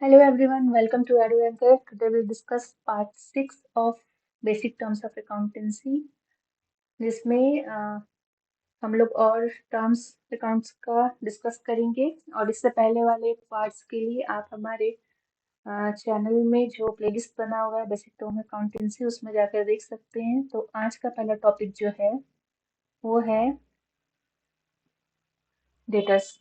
Hello everyone, welcome to AduAnchor. Today we'll discuss part 6 of Basic Terms of Accountancy, जिसमें हम लोग और terms accounts का discuss करेंगे। और इससे पहले वाले पार्ट्स के लिए आप हमारे चैनल में जो प्लेलिस्ट बना हुआ है बेसिक टर्म अकाउंटेंसी उसमें जाकर देख सकते हैं। तो आज का पहला टॉपिक जो है वो है डेटर्स।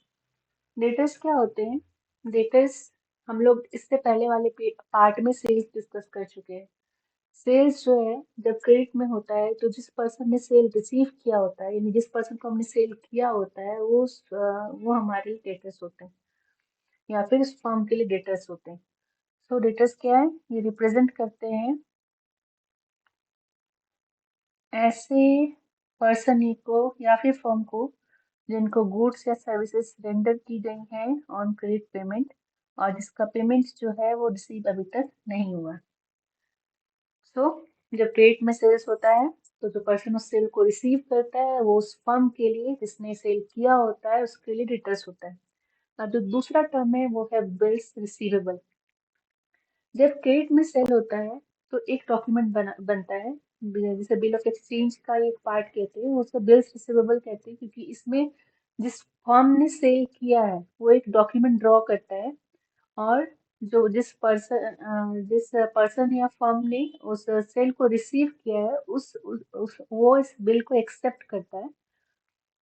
डेटर्स क्या होते हैं? डेटर्स हम लोग इससे पहले वाले पार्ट में सेल्स डिस्कस कर चुके हैं। सेल्स जो है जब क्रेडिट में होता है तो जिस पर्सन ने सेल रिसीव किया होता है यानी जिस पर्सन को हमने सेल किया होता है वो हमारे डेटर्स होते हैं या फिर उस फर्म के लिए डेटर्स होते हैं। सो डेटर्स क्या है? ये रिप्रेजेंट करते हैं ऐसे पर्सन को या फिर फर्म को जिनको गुड्स या सर्विसेज रेंडर की गई हैं ऑन क्रेडिट पेमेंट और जिसका पेमेंट जो है वो रिसीव अभी तक नहीं हुआ। सो जब क्रेडिट में सेल्स होता है तो जो पर्सन उस सेल को रिसीव करता है वो उस फर्म के लिए जिसने सेल किया होता है उसके लिए डेटर्स होता है। और जो दूसरा टर्म है वो है बिल्स रिसीवेबल। जब क्रेडिट में सेल होता है तो एक डॉक्यूमेंट बनता है जिसे बिल ऑफ एक्सचेंज का एक पार्ट कहते हैं, उसे बिल्स रिसीवेबल कहते हैं क्योंकि इसमें जिस फर्म ने सेल किया है वो एक डॉक्यूमेंट ड्रॉ करता है और जो जिस पर्सन या फर्म ने उस सेल को रिसीव किया है वो इस बिल को एक्सेप्ट करता है।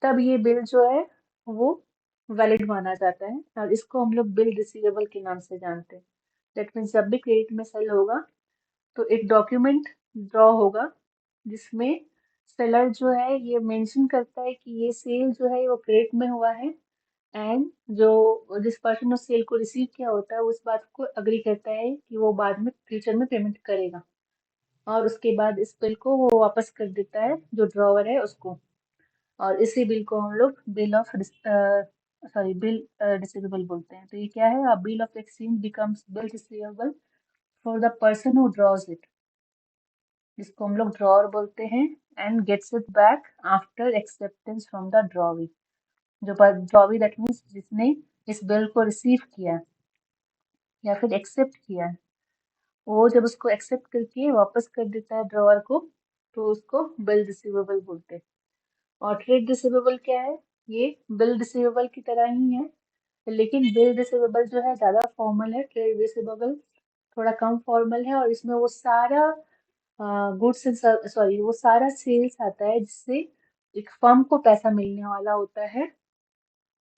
तब ये बिल जो है वो वैलिड माना जाता है और इसको हम लोग बिल रिसीवेबल के नाम से जानते हैं। दैट मीन्स जब भी क्रेडिट में सेल होगा तो एक डॉक्यूमेंट ड्रॉ होगा जिसमें सेलर जो है ये मेंशन करता है कि ये सेल जो है वो क्रेडिट में हुआ है एंड जो जिस पर्सन ने सेल को रिसीव किया होता है उस बात को अग्री करता है कि वो बाद में फ्यूचर में पेमेंट करेगा और उसके बाद इस बिल को वो वापस कर देता है जो ड्रॉवर है उसको। और इसी बिल को हम लोग बिल रिसीवेबल बोलते हैं। तो ये क्या है? Bill of exchange becomes bill receivable for the person who draws it, जिसको हम लोग ड्रॉवर बोलते हैं, and gets it back after acceptance from the drawee. जो ड्रॉवी दैट मीन्स जिसने इस बिल को रिसीव किया है या फिर एक्सेप्ट किया है, वो जब उसको एक्सेप्ट करके वापस कर देता है ड्रॉवर को तो उसको बिल रिसीवेबल बोलते हैं। और ट्रेड रिसीवेबल क्या है? ये बिल रिसीवेबल की तरह ही है, लेकिन बिल रिसीवेबल जो है ज़्यादा फॉर्मल है, ट्रेड रिसीवेबल थोड़ा कम फॉर्मल है और इसमें वो सारा गुड्स एंड सॉरी वो सारा सेल्स आता है जिससे एक फर्म को पैसा मिलने वाला होता है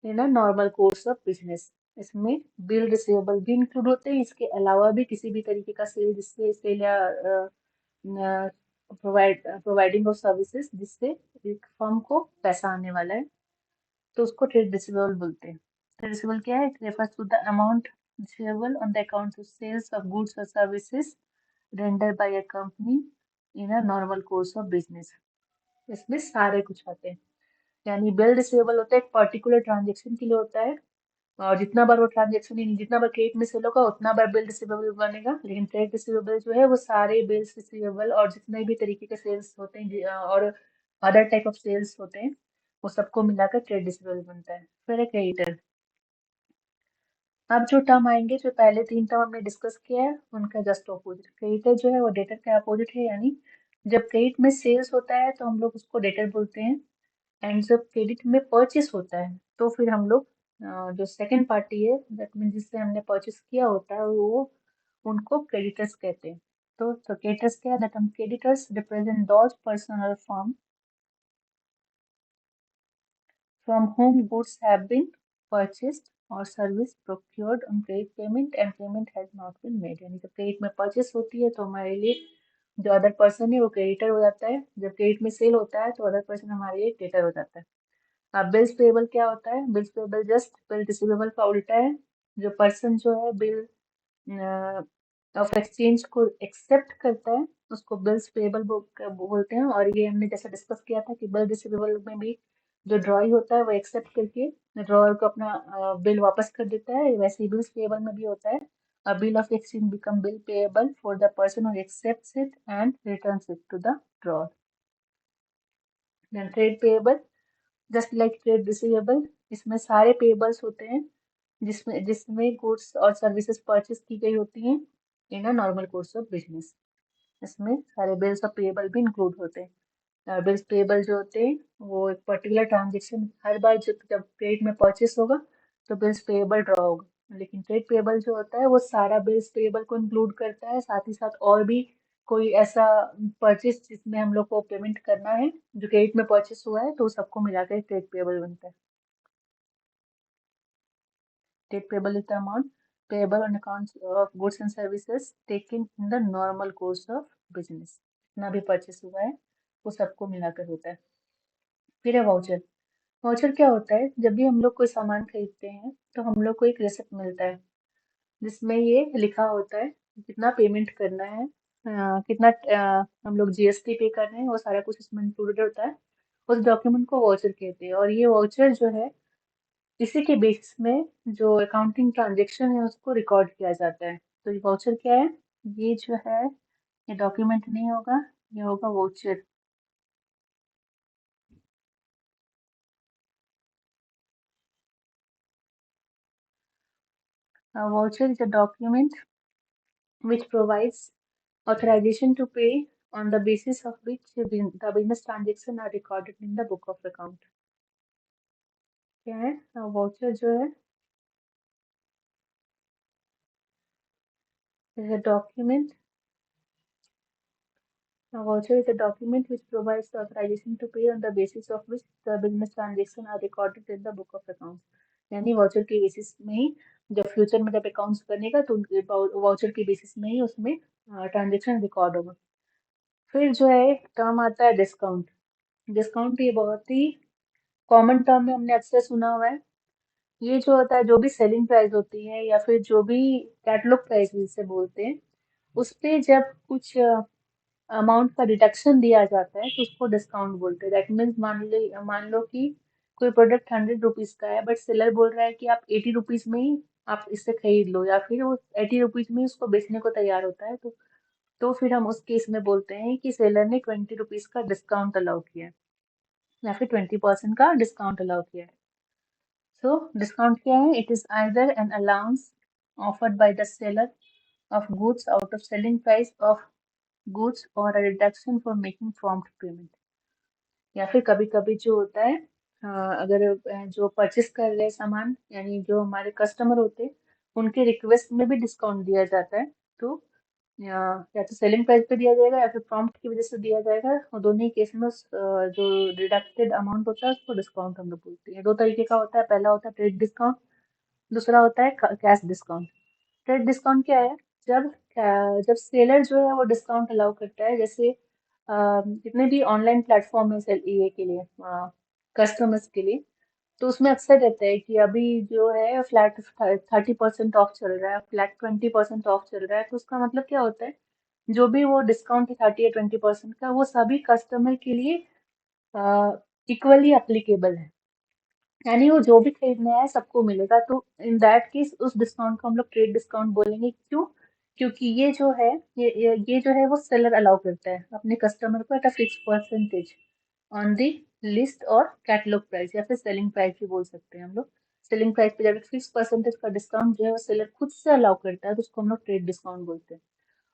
in a normal course of business. इसमें बिल रिसीवेबल भी इंक्लूड होते हैं, इसके अलावा भी किसी भी तरीके का सेल जिससे सेल या प्रोवाइडिंग ऑफ सर्विसेज जिससे एक फर्म को पैसा आने वाला है तो उसको ट्रेड रिसीवेबल बोलते हैं। ट्रेड रिसीवेबल क्या है? It refers to the amount receivable on the account of sales of goods और services render by a company in a normal course of business. इसमें सारे कुछ आते हैं। यानी बिल रिसीवेबल होता है एक पर्टिकुलर ट्रांजेक्शन के लिए होता है और जितना बार वो ट्रांजेक्शन जितना बार क्रेडिट में सेल होगा उतना बार बिल रिसीवेबल बनेगा। लेकिन ट्रेड रिसीवेबल जो है वो सारे बिल्स रिसीवेबल और जितने भी तरीके के सेल्स होते हैं और अदर टाइप ऑफ सेल्स होते हैं वो सबको मिलाकर ट्रेड रिसीवेबल बनता है। फिर है क्रेडिटर। अब जो टर्म आएंगे, जो पहले 3 टर्म हमने डिस्कस किया है उनका जस्ट ऑपोजिट क्रेडिटर जो है वो डेटर के अपोजिट है। यानी जब क्रेडिट में सेल्स होता है तो हम लोग उसको डेटर बोलते हैं एंड जब क्रेडिट में परचेस होता है तो फिर हम लोग जो सेकंड पार्टी है दैट मीन जिससे हमने परचेस किया होता है वो उनको क्रेडिटर्स कहते हैं। तो क्रेडिटर्स क्या है? दैट हम क्रेडिटर्स रिप्रेजेंट दोज पर्सन और firm from whom goods have been purchased or service procured on credit payment and payment has not been made। यानी जब क्रेडिट में परचेस होती है तो हमारे लिए जो अदर पर्सन है वो क्रेडिटर हो जाता है, जब क्रेडिट में सेल होता है तो अदर पर्सन हमारे लिए क्रेडिटर हो जाता है। अब बिल्स पेबल क्या होता है? Bills payable just bill receivable का उल्टा है। जो पर्सन जो है बिल ऑफ एक्सचेंज को एक्सेप्ट करता है उसको बिल्स पेबल बोलते हैं। और ये हमने जैसा डिस्कस किया था कि बिल रिसीवेबल में भी जो ड्रॉई होता है वो एक्सेप्ट करके ड्रॉअर को अपना बिल वापस कर देता है, वैसे ही बिल्स पेबल में भी होता है। A bill of exchange become bill payable for the person who accepts it and returns it to the drawer. Then trade payable just like trade receivable, इसमें सारे पेबल्स होते हैं जिसमें जिसमें गुड्स और सर्विसेज परचेज की गई होती हैं in a normal course of business. इसमें सारे बिल्स और पेएबल भी इंक्लूड होते हैं। बिल्स पेएबल जो होते हैं वो एक पर्टिकुलर ट्रांजेक्शन हर बार जब जब क्रेडिट में परचेस होगा तो बिल्स पेएबल ड्रॉ होगा, लेकिन ट्रेड पेएबल जो होता है वो सारा बिल्स पेएबल को इंक्लूड करता है, साथ ही साथ और भी कोई ऐसा परचेस जिसमें हम लोग को पेमेंट करना है जो क्रेडिट में परचेस हुआ है, तो सबको मिलाकर ट्रेड पेएबल बनता है। Trade payable is the amount payable on accounts of goods and services taken in the normal course of business। जितना भी परचेस हुआ है वो सबको मिलाकर होता है। फिर है वाउचर। वाउचर क्या होता है? जब भी हम लोग कोई सामान खरीदते हैं तो हम लोग को एक रिसिप्ट मिलता है जिसमें ये लिखा होता है कितना पेमेंट करना है, कितना हम लोग जीएसटी पे कर रहे हैं, वो सारा कुछ इसमें इंक्लूडेड होता है। उस डॉक्यूमेंट को वाउचर कहते हैं, और ये वाउचर जो है इसी के बेसिस में जो अकाउंटिंग ट्रांजेक्शन है उसको रिकॉर्ड किया जाता है। तो ये वाउचर क्या है? ये जो है ये डॉक्यूमेंट नहीं होगा, ये होगा voucher. Voucher is a document which provides authorization to pay on the basis of which the business transactions are recorded in the book of account। क्या है वाउचर जो है? is a document A voucher is a document which provides the authorization to pay on the basis of which the business transactions are recorded in the book of accounts। यानी voucher के basis में ही जब future में जब accounts बनेगा तो उनके voucher के बेसिस में ही उसमें ट्रांजेक्शन रिकॉर्ड होगा। फिर जो है टर्म आता है डिस्काउंट। डिस्काउंट ये बहुत ही कॉमन टर्म है, हमने अक्सर सुना हुआ है। ये जो होता है जो भी सेलिंग प्राइस होती है या फिर जो भी कैटलॉग प्राइस जिसे बोलते हैं, उस पे जब कुछ अमाउंट का डिडक्शन दिया जाता है तो उसको डिस्काउंट बोलते हैं। दैट मीन्स मान लो कि कोई प्रोडक्ट 100 रुपीज का है बट सेलर बोल रहा है कि आप 80 रुपीज में ही आप इससे खरीद लो, या फिर वो 80 रुपीज में ही उसको बेचने को तैयार होता है, तो फिर हम उस केस में बोलते हैं कि सेलर ने 20 रुपीज का डिस्काउंट अलाउ किया है या फिर 20% का डिस्काउंट अलाउ किया है। सो डिस्काउंट क्या है? It is either an allowance offered by the seller of goods out of selling price of goods or a reduction for making prompt payment। या फिर कभी कभी जो होता है अगर जो परचेस कर रहे हैं सामान यानी जो हमारे कस्टमर होते हैं उनके रिक्वेस्ट में भी डिस्काउंट दिया जाता है, तो या, या तो सेलिंग प्राइस पे दिया जाएगा या फिर प्रॉम्प्ट की वजह से दिया जाएगा, और दोनों ही केस में जो डिडक्टेड अमाउंट होता है उसको डिस्काउंट हम लोग बोलते हैं। दो तरीके का होता है, पहला होता है ट्रेड डिस्काउंट, दूसरा होता है कैश डिस्काउंट। ट्रेड डिस्काउंट क्या है? जब जब सेलर जो है वो डिस्काउंट अलाउ करता है, जैसे जितने भी ऑनलाइन प्लेटफॉर्म है सेल ये के लिए कस्टमर्स के लिए, तो उसमें अक्सर रहता है कि अभी जो है फ्लैट 30% ऑफ चल रहा है, फ्लैट 20% ऑफ चल रहा है, तो उसका मतलब क्या होता है? जो भी वो डिस्काउंट है 30 या 20% का, वो सभी कस्टमर के लिए इक्वली एप्लीकेबल है, यानी वो जो भी खरीदने आए सबको मिलेगा। तो इन दैट केस उस डिस्काउंट को हम लोग ट्रेड डिस्काउंट बोलेंगे। क्यों? क्योंकि ये जो है ये जो है वो सेलर अलाउ करता है अपने कस्टमर को at a fix percentage on the list और कैटलॉग प्राइस, या फिर सेलिंग प्राइस भी बोल सकते हैं हम लोग। सेलिंग प्राइस पे जब एक फिक्स परसेंटेज का डिस्काउंट जो है वो सेलर खुद से अलाउ करता है तो उसको हम लोग ट्रेड डिस्काउंट बोलते हैं।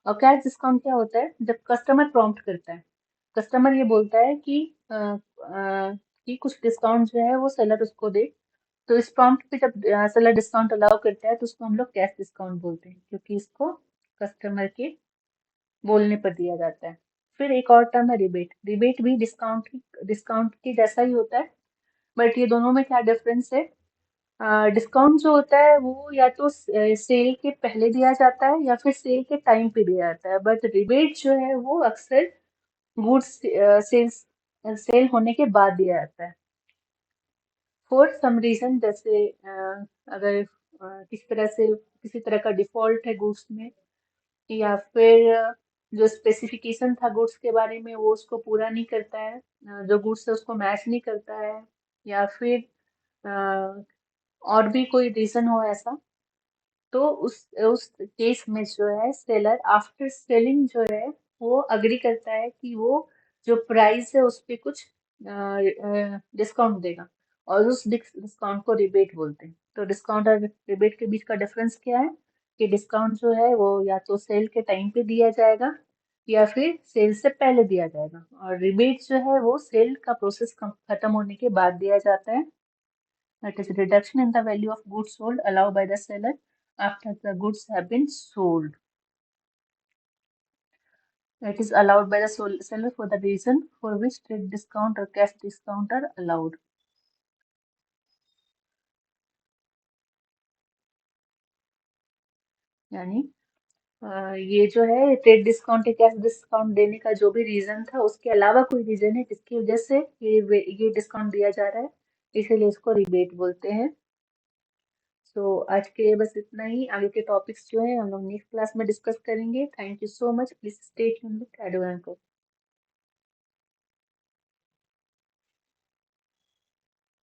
और कैश डिस्काउंट क्या होता है? जब कस्टमर प्रॉम्प्ट करता है, कस्टमर ये बोलता है कि कुछ डिस्काउंट जो है वो सेलर उसको दे, तो इस प्रॉम्प्ट पे जब सेलर डिस्काउंट अलाउ करता है तो उसको हम लोग कैश डिस्काउंट बोलते हैं, क्योंकि इसको कस्टमर के बोलने पर दिया जाता है। फिर एक और टर्म है रिबेट। रिबेट भी डिस्काउंट के जैसा ही होता है, बट ये दोनों में क्या डिफरेंस है? डिस्काउंट जो होता है वो या तो सेल के पहले दिया जाता है या फिर सेल के टाइम पे दिया जाता है, बट रिबेट जो है वो अक्सर गुड्स सेल्स सेल होने के बाद दिया जाता है। फॉर सम रीजन, जैसे अगर किसी तरह का डिफॉल्ट है गुड्स में, या फिर जो स्पेसिफिकेशन था गुड्स के बारे में वो उसको पूरा नहीं करता है, जो गुड्स है उसको मैच नहीं करता है, या फिर अ, और भी कोई रीजन हो ऐसा, तो उस केस में जो है सेलर आफ्टर सेलिंग जो है वो अग्री करता है कि वो जो प्राइस है उस पे कुछ डिस्काउंट देगा। और उस डिस्काउंट को रिबेट बोलते हैं। तो डिस्काउंट और रिबेट के बीच का डिफरेंस क्या है कि डिस्काउंट जो है वो या तो सेल के टाइम पे दिया जाएगा या फिर सेल से पहले दिया जाएगा, और रिबेट जो है वो सेल का प्रोसेस खत्म होने के बाद दिया जाता है। That is reduction in the value of goods sold allowed by the seller after the goods have been sold. It is allowed by the seller for the reason for which trade discount or cash discount are allowed. यानी ये जो है trade discount या cash discount देने का जो भी reason था उसके अलावा कोई रीजन है जिसकी वजह से ये डिस्काउंट दिया जा रहा है, इसीलिए इसको रिबेट बोलते हैं। तो आज के लिए बस इतना ही। आगे के टॉपिक्स जो है हम लोग नेक्स्ट क्लास में डिस्कस करेंगे। Thank you so much. Please stay tuned with advance.